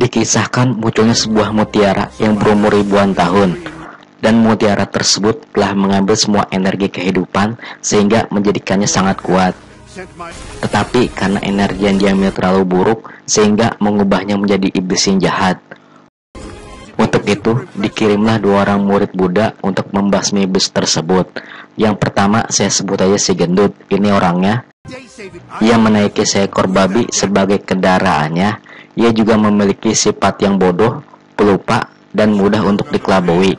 Dikisahkan munculnya sebuah mutiara yang berumur ribuan tahun, dan mutiara tersebut telah mengambil semua energi kehidupan sehingga menjadikannya sangat kuat. Tetapi karena energi yang diambil terlalu buruk sehingga mengubahnya menjadi iblis yang jahat. Untuk itu dikirimlah dua orang murid Buddha untuk membasmi iblis tersebut. Yang pertama saya sebut aja si gendut. Ini orangnya. Ia menaiki seekor babi sebagai kendaraannya. Ia juga memiliki sifat yang bodoh, pelupa, dan mudah untuk dikelabui.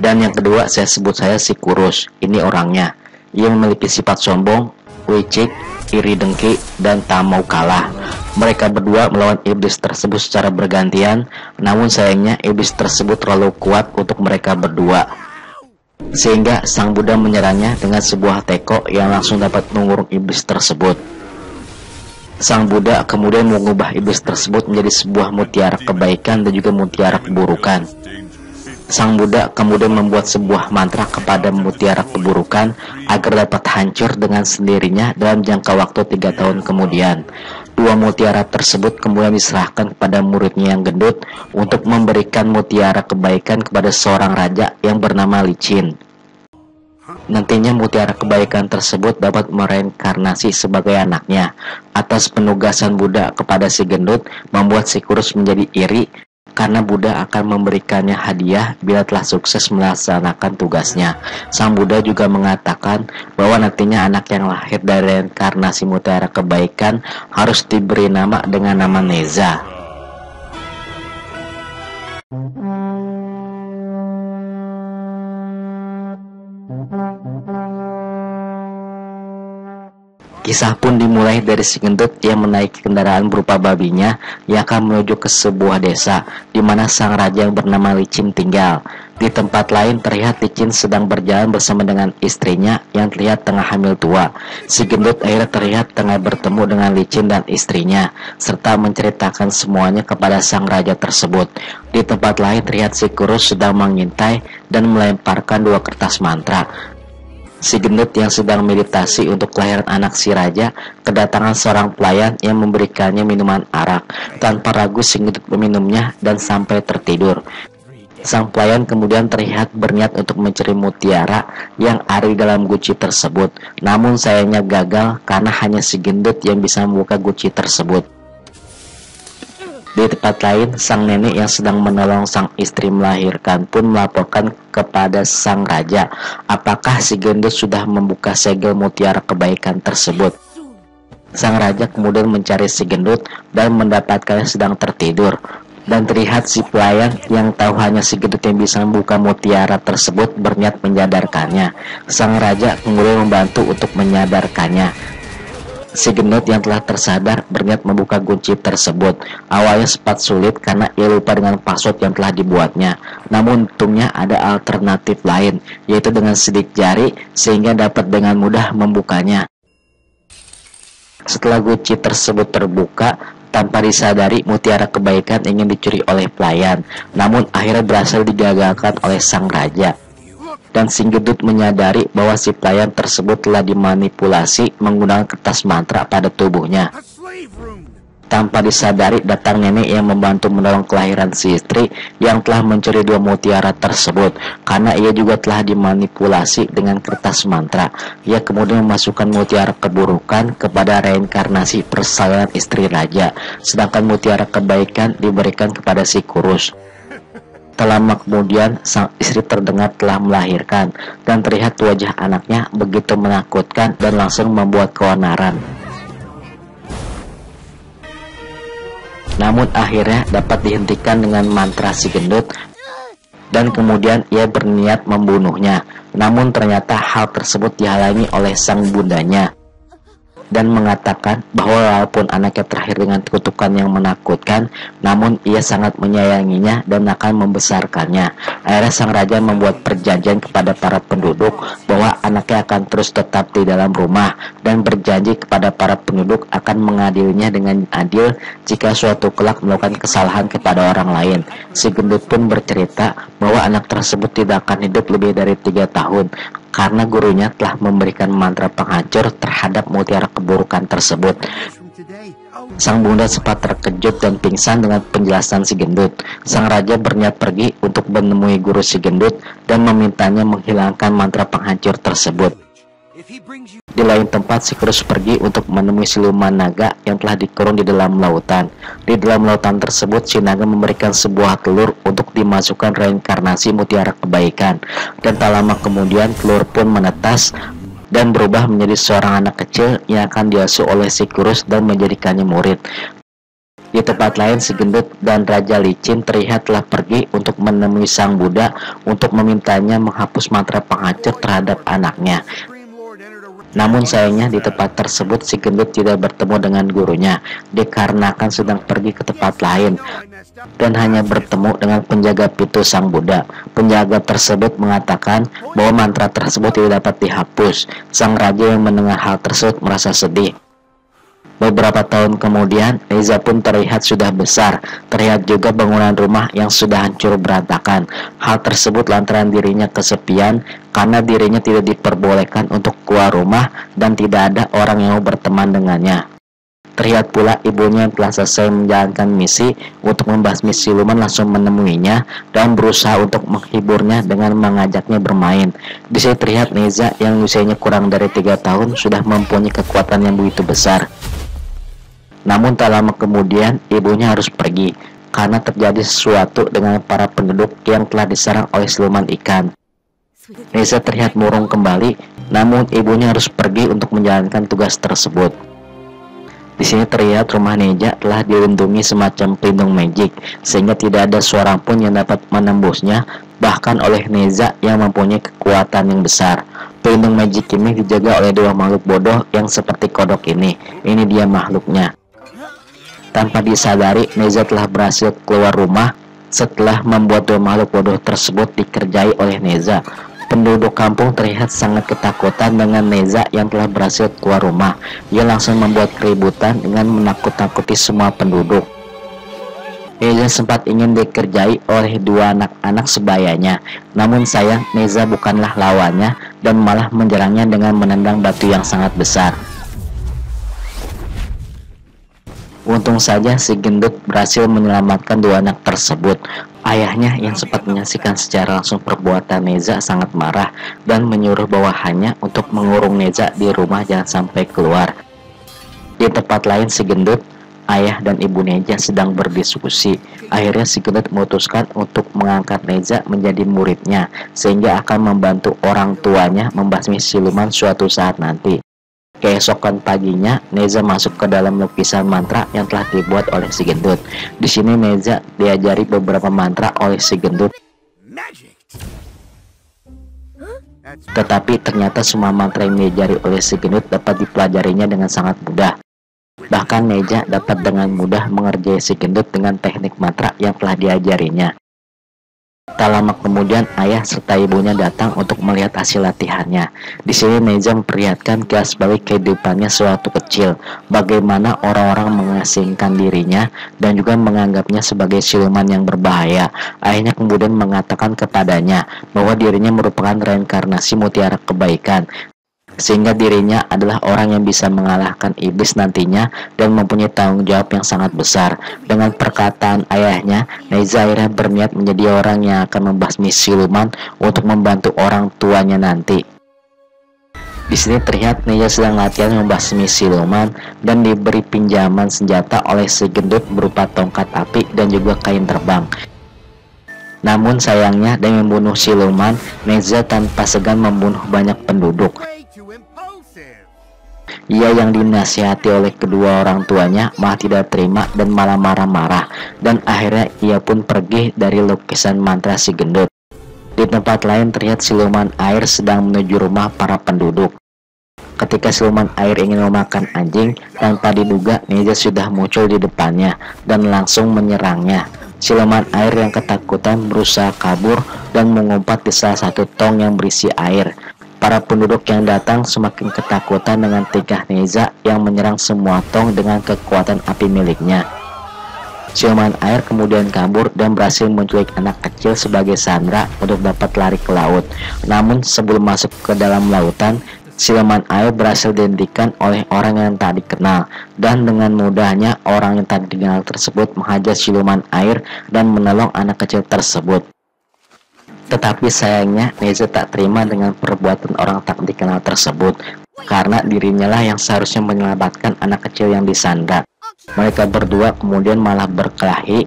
Dan yang kedua saya sebut saya si kurus. Ini orangnya. Ia memiliki sifat sombong, licik, iri dengki, dan tak mau kalah. Mereka berdua melawan iblis tersebut secara bergantian, namun sayangnya iblis tersebut terlalu kuat untuk mereka berdua. Sehingga Sang Buddha menyerangnya dengan sebuah teko yang langsung dapat mengurung iblis tersebut. Sang Buddha kemudian mengubah iblis tersebut menjadi sebuah mutiara kebaikan dan juga mutiara keburukan. Sang Buddha kemudian membuat sebuah mantra kepada mutiara keburukan agar dapat hancur dengan sendirinya dalam jangka waktu 3 tahun kemudian. Dua mutiara tersebut kemudian diserahkan kepada muridnya yang gendut untuk memberikan mutiara kebaikan kepada seorang raja yang bernama Licin. Nantinya mutiara kebaikan tersebut dapat mereinkarnasi sebagai anaknya. Atas penugasan Buddha kepada si gendut membuat si kurus menjadi iri karena Buddha akan memberikannya hadiah bila telah sukses melaksanakan tugasnya. Sang Buddha juga mengatakan bahwa nantinya anak yang lahir dari reinkarnasi mutiara kebaikan harus diberi nama dengan nama Neza. Kisah pun dimulai dari si gendut yang menaiki kendaraan berupa babinya yang akan menuju ke sebuah desa di mana sang raja yang bernama Licin tinggal. Di tempat lain terlihat Licin sedang berjalan bersama dengan istrinya yang terlihat tengah hamil tua. Si gendut akhirnya terlihat tengah bertemu dengan Licin dan istrinya serta menceritakan semuanya kepada sang raja tersebut. Di tempat lain terlihat si kurus sedang mengintai dan melemparkan 2 kertas mantra. Si gendut yang sedang meditasi untuk kelahiran anak si raja kedatangan seorang pelayan yang memberikannya minuman arak. Tanpa ragu si gendut meminumnya dan sampai tertidur. Sang pelayan kemudian terlihat berniat untuk mencari mutiara yang ada di dalam guci tersebut. Namun sayangnya gagal karena hanya si gendut yang bisa membuka guci tersebut. Di tempat lain, sang nenek yang sedang menolong sang istri melahirkan pun melaporkan kepada sang raja apakah si gendut sudah membuka segel mutiara kebaikan tersebut. Sang raja kemudian mencari si gendut dan mendapatkannya sedang tertidur. Dan terlihat si pelayan yang tahu hanya si gendut yang bisa membuka mutiara tersebut berniat menyadarkannya. Sang raja kemudian membantu untuk menyadarkannya. Si gendut yang telah tersadar berniat membuka kunci tersebut. Awalnya sempat sulit karena ia lupa dengan password yang telah dibuatnya. Namun untungnya ada alternatif lain, yaitu dengan sidik jari sehingga dapat dengan mudah membukanya. Setelah kunci tersebut terbuka, tanpa disadari mutiara kebaikan ingin dicuri oleh pelayan. Namun akhirnya berhasil digagalkan oleh sang raja. Dan si gendut menyadari bahwa si pelayan tersebut telah dimanipulasi menggunakan kertas mantra pada tubuhnya. Tanpa disadari datang nenek yang membantu menolong kelahiran si istri yang telah mencuri 2 mutiara tersebut. Karena ia juga telah dimanipulasi dengan kertas mantra. Ia kemudian memasukkan mutiara keburukan kepada reinkarnasi persalinan istri raja. Sedangkan mutiara kebaikan diberikan kepada si kurus. Tak lama kemudian sang istri terdengar telah melahirkan dan terlihat wajah anaknya begitu menakutkan dan langsung membuat keonaran. Namun akhirnya dapat dihentikan dengan mantra si gendut dan kemudian ia berniat membunuhnya. Namun ternyata hal tersebut dihalangi oleh sang bundanya dan mengatakan bahwa walaupun anaknya terlahir dengan kutukan yang menakutkan, namun ia sangat menyayanginya dan akan membesarkannya. Akhirnya sang raja membuat perjanjian kepada para penduduk bahwa anaknya akan terus tetap di dalam rumah dan berjanji kepada para penduduk akan mengadilinya dengan adil jika suatu kelak melakukan kesalahan kepada orang lain. Si gendut pun bercerita bahwa anak tersebut tidak akan hidup lebih dari 3 tahun karena gurunya telah memberikan mantra penghancur terhadap mutiara keburukan tersebut. Sang bunda sempat terkejut dan pingsan dengan penjelasan si gendut. Sang raja berniat pergi untuk menemui guru si gendut dan memintanya menghilangkan mantra penghancur tersebut. Di lain tempat, si Kurus pergi untuk menemui siluman naga yang telah dikurung di dalam lautan. Di dalam lautan tersebut, si naga memberikan sebuah telur untuk dimasukkan reinkarnasi mutiara kebaikan. Dan tak lama kemudian, telur pun menetas dan berubah menjadi seorang anak kecil yang akan diasuh oleh si Kurus dan menjadikannya murid. Di tempat lain, si gendut dan Raja Licin terlihat telah pergi untuk menemui sang Buddha untuk memintanya menghapus mantra penghancur terhadap anaknya. Namun sayangnya di tempat tersebut si gendut tidak bertemu dengan gurunya dikarenakan sedang pergi ke tempat lain dan hanya bertemu dengan penjaga pintu sang Buddha. Penjaga tersebut mengatakan bahwa mantra tersebut tidak dapat dihapus. Sang raja yang mendengar hal tersebut merasa sedih. Beberapa tahun kemudian, Neza pun terlihat sudah besar. Terlihat juga bangunan rumah yang sudah hancur berantakan. Hal tersebut lantaran dirinya kesepian karena dirinya tidak diperbolehkan untuk keluar rumah dan tidak ada orang yang mau berteman dengannya. Terlihat pula ibunya yang telah selesai menjalankan misi untuk membasmi siluman langsung menemuinya dan berusaha untuk menghiburnya dengan mengajaknya bermain. Di sini terlihat Neza yang usianya kurang dari 3 tahun sudah mempunyai kekuatan yang begitu besar. Namun tak lama kemudian ibunya harus pergi karena terjadi sesuatu dengan para penduduk yang telah diserang oleh siluman ikan. Neza terlihat murung kembali, namun ibunya harus pergi untuk menjalankan tugas tersebut. Di sini terlihat rumah Neza telah dilindungi semacam pelindung magic sehingga tidak ada seorang pun yang dapat menembusnya, bahkan oleh Neza yang mempunyai kekuatan yang besar. Pelindung magic ini dijaga oleh dua makhluk bodoh yang seperti kodok ini. Ini dia makhluknya. Tanpa disadari, Neza telah berhasil keluar rumah setelah membuat dua makhluk bodoh tersebut dikerjai oleh Neza. Penduduk kampung terlihat sangat ketakutan dengan Neza yang telah berhasil keluar rumah. Ia langsung membuat keributan dengan menakut-nakuti semua penduduk. Neza sempat ingin dikerjai oleh dua anak-anak sebayanya. Namun sayang, Neza bukanlah lawannya dan malah menyerangnya dengan menendang batu yang sangat besar. Untung saja si gendut berhasil menyelamatkan dua anak tersebut. Ayahnya yang sempat menyaksikan secara langsung perbuatan Neza sangat marah dan menyuruh bawahannya untuk mengurung Neza di rumah jangan sampai keluar. Di tempat lain si gendut, ayah dan ibu Neza sedang berdiskusi. Akhirnya si gendut memutuskan untuk mengangkat Neza menjadi muridnya sehingga akan membantu orang tuanya membasmi siluman suatu saat nanti. Keesokan paginya, Neza masuk ke dalam lukisan mantra yang telah dibuat oleh si gendut. Di sini Neza diajari beberapa mantra oleh si gendut. Tetapi ternyata semua mantra yang diajari oleh si gendut dapat dipelajarinya dengan sangat mudah. Bahkan Neza dapat dengan mudah mengerjai si gendut dengan teknik mantra yang telah diajarinya. Tak lama kemudian ayah serta ibunya datang untuk melihat hasil latihannya. Di sini Neza memperlihatkan kilas balik kehidupannya sewaktu kecil, bagaimana orang-orang mengasingkan dirinya dan juga menganggapnya sebagai siluman yang berbahaya. Ayahnya kemudian mengatakan kepadanya bahwa dirinya merupakan reinkarnasi mutiara kebaikan, sehingga dirinya adalah orang yang bisa mengalahkan iblis nantinya dan mempunyai tanggung jawab yang sangat besar. Dengan perkataan ayahnya, Neza akhirnya berniat menjadi orang yang akan membasmi siluman untuk membantu orang tuanya nanti. Di sini terlihat Neza sedang latihan membasmi siluman dan diberi pinjaman senjata oleh si gendut berupa tongkat api dan juga kain terbang. Namun sayangnya dengan membunuh siluman, Neza tanpa segan membunuh banyak penduduk. Ia yang dinasihati oleh kedua orang tuanya malah tidak terima dan malah marah-marah, dan akhirnya ia pun pergi dari lukisan mantra si gendut. Di tempat lain terlihat siluman air sedang menuju rumah para penduduk. Ketika siluman air ingin memakan anjing, tanpa diduga Neza sudah muncul di depannya dan langsung menyerangnya. Siluman air yang ketakutan berusaha kabur dan mengumpat di salah satu tong yang berisi air. Para penduduk yang datang semakin ketakutan dengan tingkah Neza yang menyerang semua tong dengan kekuatan api miliknya. Siluman air kemudian kabur dan berhasil menculik anak kecil sebagai sandera untuk dapat lari ke laut. Namun sebelum masuk ke dalam lautan, siluman air berhasil dihentikan oleh orang yang tak dikenal, dan dengan mudahnya orang yang tak dikenal tersebut menghajar siluman air dan menolong anak kecil tersebut. Tetapi sayangnya Neza tak terima dengan perbuatan orang tak dikenal tersebut, karena dirinya lah yang seharusnya menyelamatkan anak kecil yang disandra. Mereka berdua kemudian malah berkelahi,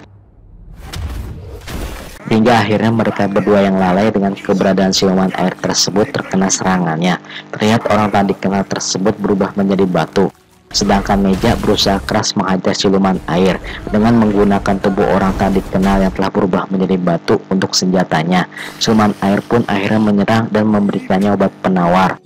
hingga akhirnya mereka berdua yang lalai dengan keberadaan siluman air tersebut terkena serangannya. Terlihat orang tak dikenal tersebut berubah menjadi batu, sedangkan Neja berusaha keras menghajar siluman air dengan menggunakan tubuh orang tak dikenal yang telah berubah menjadi batu untuk senjatanya. Siluman air pun akhirnya menyerang dan memberikannya obat penawar.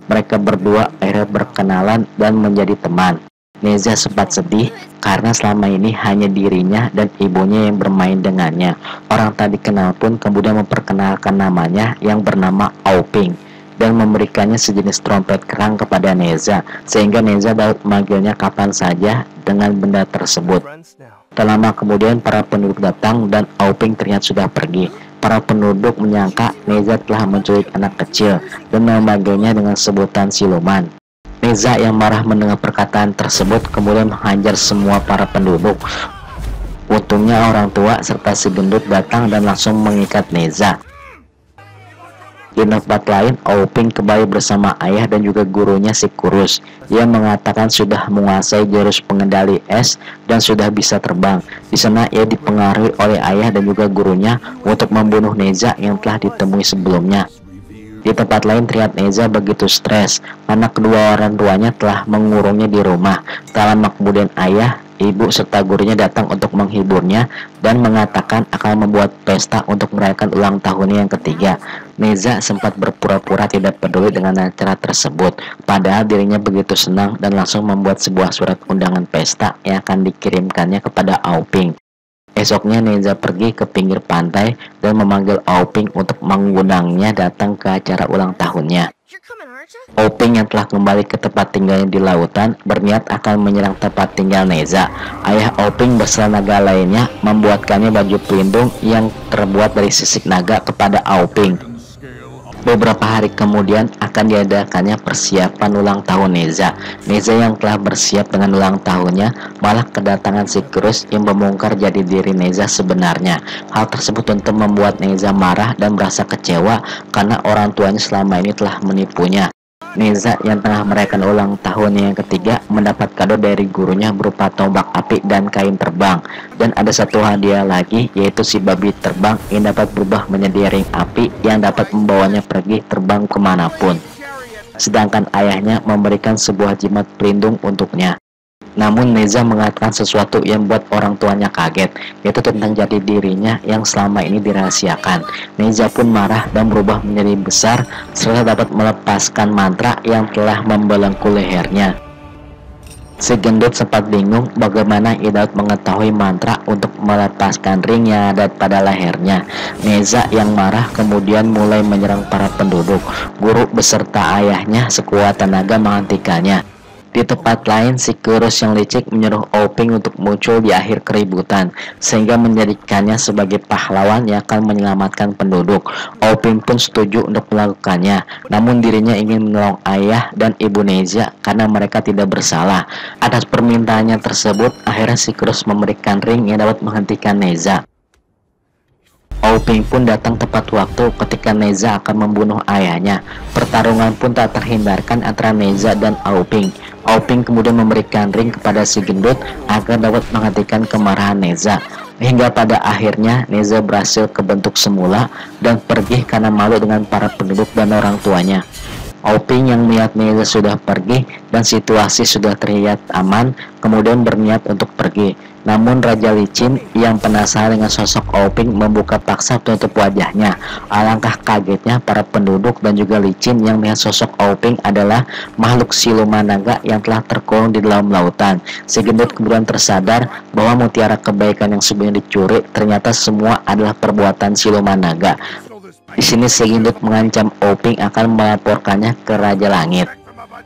Mereka berdua akhirnya berkenalan dan menjadi teman. Neza sempat sedih karena selama ini hanya dirinya dan ibunya yang bermain dengannya. Orang tak dikenal pun kemudian memperkenalkan namanya yang bernama Auping dan memberikannya sejenis trompet kerang kepada Neza, sehingga Neza dapat memanggilnya kapan saja dengan benda tersebut. Tak lama kemudian para penduduk datang dan Auping ternyata sudah pergi. Para penduduk menyangka Neza telah menculik anak kecil dan memanggilnya dengan sebutan siluman. Neza yang marah mendengar perkataan tersebut kemudian menghajar semua para penduduk. Untungnya orang tua serta si gendut datang dan langsung mengikat Neza. Di tempat lain, Auping kembali bersama ayah dan juga gurunya si Kurus. Ia mengatakan sudah menguasai jurus pengendali es dan sudah bisa terbang. Di sana ia dipengaruhi oleh ayah dan juga gurunya untuk membunuh Neza yang telah ditemui sebelumnya. Di tempat lain terlihat Neza begitu stres karena kedua orang tuanya telah mengurungnya di rumah. Tak lama kemudian ayah, ibu serta gurunya datang untuk menghiburnya dan mengatakan akan membuat pesta untuk merayakan ulang tahunnya yang ketiga. Neza sempat berpura-pura tidak peduli dengan acara tersebut, padahal dirinya begitu senang dan langsung membuat sebuah surat undangan pesta yang akan dikirimkannya kepada Auping. Esoknya Neza pergi ke pinggir pantai dan memanggil Auping untuk mengundangnya datang ke acara ulang tahunnya. Auping yang telah kembali ke tempat tinggalnya di lautan berniat akan menyerang tempat tinggal Neza. Ayah Auping bersama naga lainnya membuatkannya baju pelindung yang terbuat dari sisik naga kepada Auping. Beberapa hari kemudian akan diadakannya persiapan ulang tahun Neza. Neza yang telah bersiap dengan ulang tahunnya malah kedatangan si Kurus yang membongkar jati diri Neza sebenarnya. Hal tersebut tentu membuat Neza marah dan merasa kecewa karena orang tuanya selama ini telah menipunya. Neza yang tengah merayakan ulang tahunnya yang ketiga mendapat kado dari gurunya berupa tombak api dan kain terbang. Dan ada satu hadiah lagi, yaitu si babi terbang yang dapat berubah menjadi ring api yang dapat membawanya pergi terbang kemanapun. Sedangkan ayahnya memberikan sebuah jimat pelindung untuknya. Namun Neza mengatakan sesuatu yang buat orang tuanya kaget, yaitu tentang jati dirinya yang selama ini dirahasiakan. Neza pun marah dan berubah menjadi besar serta dapat melepaskan mantra yang telah membelenggu lehernya. Si gendut sempat bingung bagaimana ia dapat mengetahui mantra untuk melepaskan ring yang ada pada lehernya. Neza yang marah kemudian mulai menyerang para penduduk. Guru beserta ayahnya sekuat tenaga menghentikannya. Di tempat lain, si Kurus yang licik menyuruh Auping untuk muncul di akhir keributan, sehingga menjadikannya sebagai pahlawan yang akan menyelamatkan penduduk. Auping pun setuju untuk melakukannya, namun dirinya ingin menolong ayah dan ibu Neza karena mereka tidak bersalah. Atas permintaannya tersebut, akhirnya si Kurus memberikan ring yang dapat menghentikan Neza. Auping pun datang tepat waktu ketika Neza akan membunuh ayahnya. Pertarungan pun tak terhindarkan antara Neza dan Auping. Auping kemudian memberikan ring kepada si gendut agar dapat menghentikan kemarahan Neza. Hingga pada akhirnya Neza berhasil kebentuk semula dan pergi karena malu dengan para penduduk dan orang tuanya. Auping yang melihat Neza sudah pergi dan situasi sudah terlihat aman, kemudian berniat untuk pergi. Namun Raja Licin yang penasaran dengan sosok Auping membuka paksa tutup wajahnya. Alangkah kagetnya para penduduk dan juga Licin yang melihat sosok Auping adalah makhluk siluman naga yang telah terkurung di dalam lautan. Si gendut kemudian tersadar bahwa mutiara kebaikan yang sebelumnya dicuri ternyata semua adalah perbuatan siluman naga. Di sini si gendut mengancam Auping akan melaporkannya ke Raja Langit.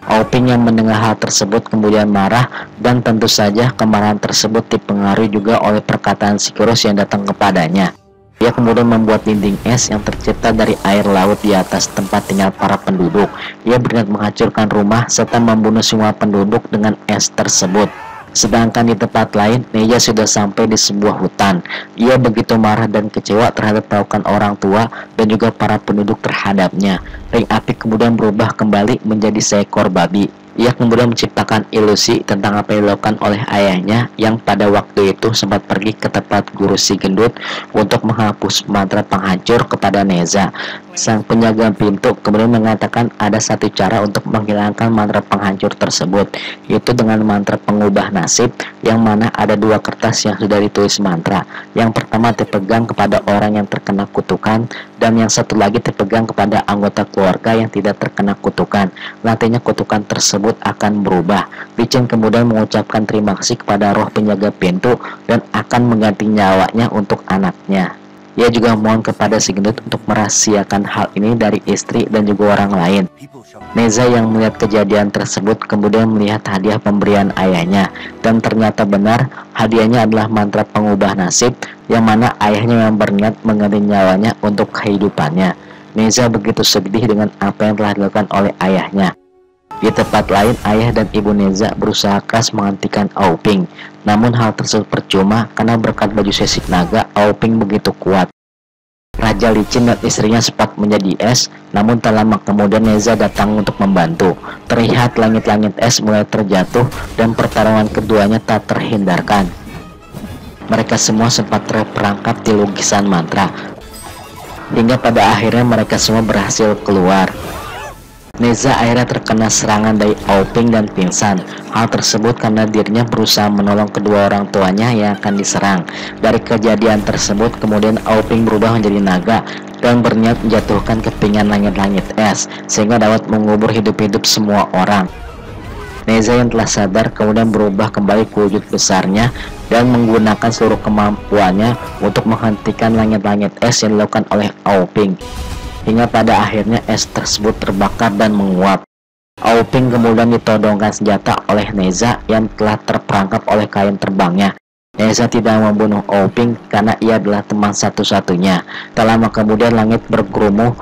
Auping yang mendengar hal tersebut kemudian marah, dan tentu saja kemarahan tersebut dipengaruhi juga oleh perkataan si Kurus yang datang kepadanya. Ia kemudian membuat dinding es yang tercipta dari air laut di atas tempat tinggal para penduduk. Ia berniat menghancurkan rumah serta membunuh semua penduduk dengan es tersebut. Sedangkan di tempat lain, Neza sudah sampai di sebuah hutan. Ia begitu marah dan kecewa terhadap perlakuan orang tua dan juga para penduduk terhadapnya. Ring api kemudian berubah kembali menjadi seekor babi. Ia kemudian menciptakan ilusi tentang apa yang dilakukan oleh ayahnya yang pada waktu itu sempat pergi ke tempat guru si gendut untuk menghapus mantra penghancur kepada Neza. Sang penjaga pintu kemudian mengatakan ada satu cara untuk menghilangkan mantra penghancur tersebut, yaitu dengan mantra pengubah nasib, yang mana ada dua kertas yang sudah ditulis mantra. Yang pertama dipegang kepada orang yang terkena kutukan, dan yang satu lagi dipegang kepada anggota keluarga yang tidak terkena kutukan. Nantinya kutukan tersebut akan berubah. Licin kemudian mengucapkan terima kasih kepada roh penjaga pintu dan akan mengganti nyawanya untuk anaknya. Ia juga mohon kepada si gendut untuk merahasiakan hal ini dari istri dan juga orang lain. Neza yang melihat kejadian tersebut kemudian melihat hadiah pemberian ayahnya, dan ternyata benar hadiahnya adalah mantra pengubah nasib, yang mana ayahnya yang berniat mengganti nyawanya untuk kehidupannya. Neza begitu sedih dengan apa yang telah dilakukan oleh ayahnya. Di tempat lain, ayah dan ibu Neza berusaha keras menghentikan Auping. Namun hal tersebut percuma karena berkat baju sisik naga, Auping begitu kuat. Raja Licin dan istrinya sempat menjadi es, namun tak lama kemudian Neza datang untuk membantu. Terlihat langit-langit es mulai terjatuh dan pertarungan keduanya tak terhindarkan. Mereka semua sempat terperangkap di lukisan mantra, hingga pada akhirnya mereka semua berhasil keluar. Neza akhirnya terkena serangan dari Auping dan pingsan. Hal tersebut karena dirinya berusaha menolong kedua orang tuanya yang akan diserang. Dari kejadian tersebut kemudian Auping berubah menjadi naga dan berniat menjatuhkan kepingan langit-langit es sehingga dapat mengubur hidup-hidup semua orang. Neza yang telah sadar kemudian berubah kembali ke wujud besarnya dan menggunakan seluruh kemampuannya untuk menghentikan langit-langit es yang dilakukan oleh Auping. Hingga pada akhirnya es tersebut terbakar dan menguap. Auping kemudian ditodongkan senjata oleh Neza yang telah terperangkap oleh kain terbangnya. Neza tidak membunuh Auping karena ia adalah teman satu-satunya. Tak lama kemudian langit bergemuruh.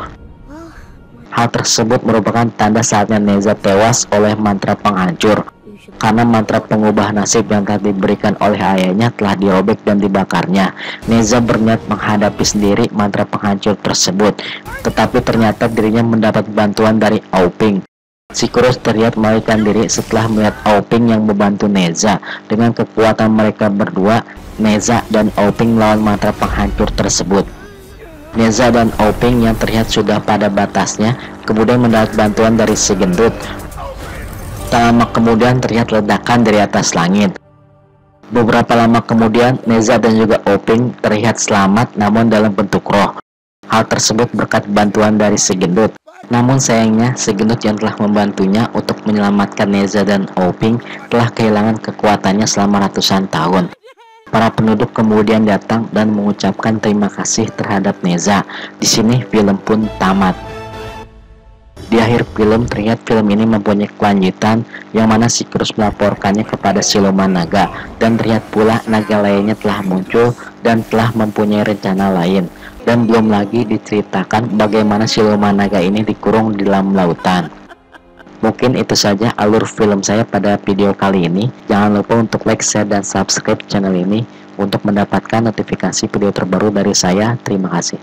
Hal tersebut merupakan tanda saatnya Neza tewas oleh mantra penghancur, karena mantra pengubah nasib yang telah diberikan oleh ayahnya telah dirobek dan dibakarnya. Neza berniat menghadapi sendiri mantra penghancur tersebut, tetapi ternyata dirinya mendapat bantuan dari Auping. Sikurus terlihat melarikan diri setelah melihat Auping yang membantu Neza. Dengan kekuatan mereka berdua, Neza dan Auping melawan mantra penghancur tersebut. Neza dan Auping yang terlihat sudah pada batasnya kemudian mendapat bantuan dari si gendut. Tak lama kemudian terlihat ledakan dari atas langit. Beberapa lama kemudian Neza dan juga Auping terlihat selamat namun dalam bentuk roh. Hal tersebut berkat bantuan dari si gendut. Namun sayangnya si gendut yang telah membantunya untuk menyelamatkan Neza dan Auping telah kehilangan kekuatannya selama ratusan tahun. Para penduduk kemudian datang dan mengucapkan terima kasih terhadap Neza. Di sini film pun tamat. Di akhir film terlihat film ini mempunyai kelanjutan yang mana Sikurus melaporkannya kepada siluman naga, dan terlihat pula naga lainnya telah muncul dan telah mempunyai rencana lain. Dan belum lagi diceritakan bagaimana siluman naga ini dikurung di dalam lautan. Mungkin itu saja alur film saya pada video kali ini. Jangan lupa untuk like, share, dan subscribe channel ini untuk mendapatkan notifikasi video terbaru dari saya. Terima kasih.